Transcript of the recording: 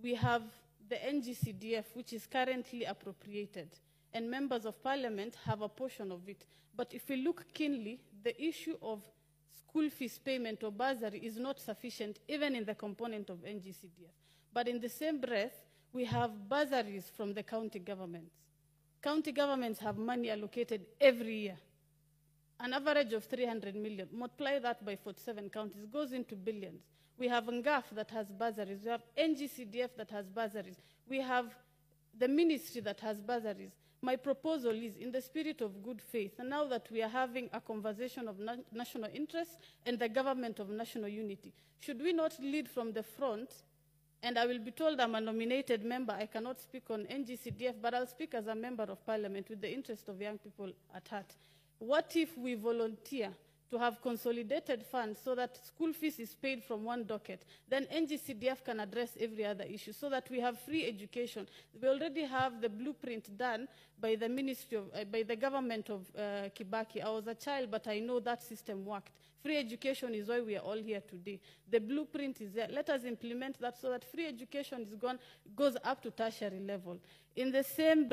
we have the NGCDF, which is currently appropriated, and members of parliament have a portion of it. But if we look keenly, the issue of school fees payment or bursary is not sufficient, even in the component of NGCDF. But in the same breath, we have bursaries from the county governments. County governments have money allocated every year, an average of 300 million. Multiply that by 47 counties, goes into billions. We have NGAF that has bursaries. We have NGCDF that has bursaries. We have the ministry that has bursaries. My proposal is, in the spirit of good faith, and now that we are having a conversation of national interest and the government of national unity, should we not lead from the front? And I will be told I'm a nominated member. I cannot speak on NGCDF, but I'll speak as a member of parliament with the interest of young people at heart. What if we volunteer to have consolidated funds so that school fees is paid from one docket? Then NGCDF can address every other issue so that we have free education. We already have the blueprint done by the ministry of, by the government of Kibaki. I was a child, but I know that system worked. Free education is why we are all here today. The blueprint is there. Let us implement that so that free education goes up to tertiary level. In the same